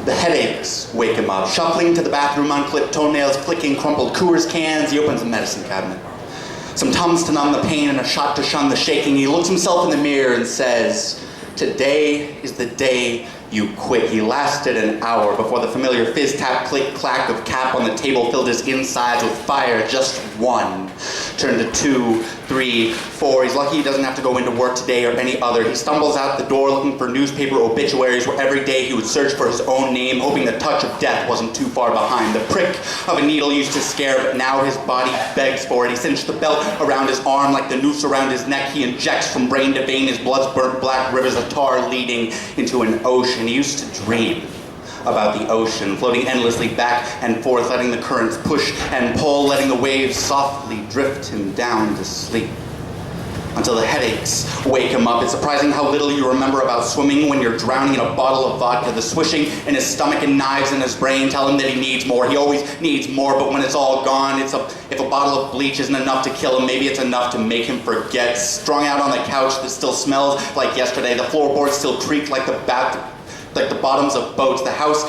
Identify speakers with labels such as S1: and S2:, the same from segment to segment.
S1: The headaches wake him up. Shuffling to the bathroom, unclipped toenails, clicking crumpled Coors cans, he opens the medicine cabinet. Some Tums to numb the pain and a shot to shun the shaking. He looks himself in the mirror and says, "Today is the day you quit." He lasted an hour before the familiar fizz, tap, click, clack of cap on the table filled his insides with fire. Just one turned to 2, 3, 4. He's lucky he doesn't have to go into work today or any other. He stumbles out the door looking for newspaper obituaries where every day he would search for his own name, hoping the touch of death wasn't too far behind. The prick of a needle used to scare, but now his body begs for it. He cinched the belt around his arm like the noose around his neck. He injects from brain to vein, his blood's burnt black rivers of tar leading into an ocean. He used to dream about the ocean, floating endlessly back and forth, letting the currents push and pull, letting the waves softly drift him down to sleep. Until the headaches wake him up. It's surprising how little you remember about swimming when you're drowning in a bottle of vodka. The swishing in his stomach and knives in his brain tell him that he needs more. He always needs more, but when it's all gone, if a bottle of bleach isn't enough to kill him, maybe it's enough to make him forget. Strung out on the couch that still smells like yesterday. The floorboards still creak like the bottoms of boats. The house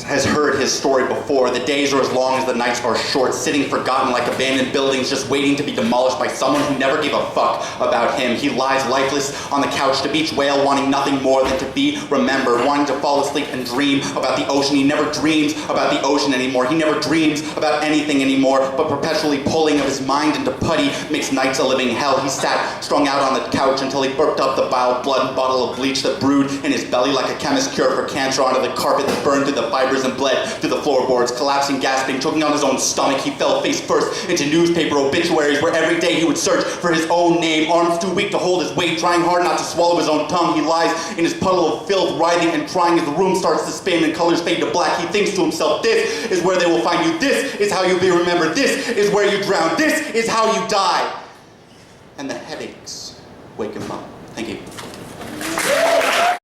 S1: has heard his story before. The days are as long as the nights are short, sitting forgotten like abandoned buildings, just waiting to be demolished by someone who never gave a fuck about him. He lies lifeless on the couch, the beach whale, wanting nothing more than to be remembered, wanting to fall asleep and dream about the ocean. He never dreams about the ocean anymore. He never dreams about anything anymore, but perpetually pulling of his mind into putty makes nights a living hell. He sat strung out on the couch until he burped up the vile blood and bottle of bleach that brewed in his belly like a chemist's cure for cancer onto the carpet that burned through the fibers and bled through the floorboards. Collapsing, gasping, choking on his own stomach, he fell face first into newspaper obituaries where every day he would search for his own name. Arms too weak to hold his weight, trying hard not to swallow his own tongue. He lies in his puddle of filth, writhing and crying as the room starts to spin and colors fade to black. He thinks to himself, this is where they will find you. This is how you'll be remembered. This is where you drown. This is how you die. And the headaches wake him up. Thank you.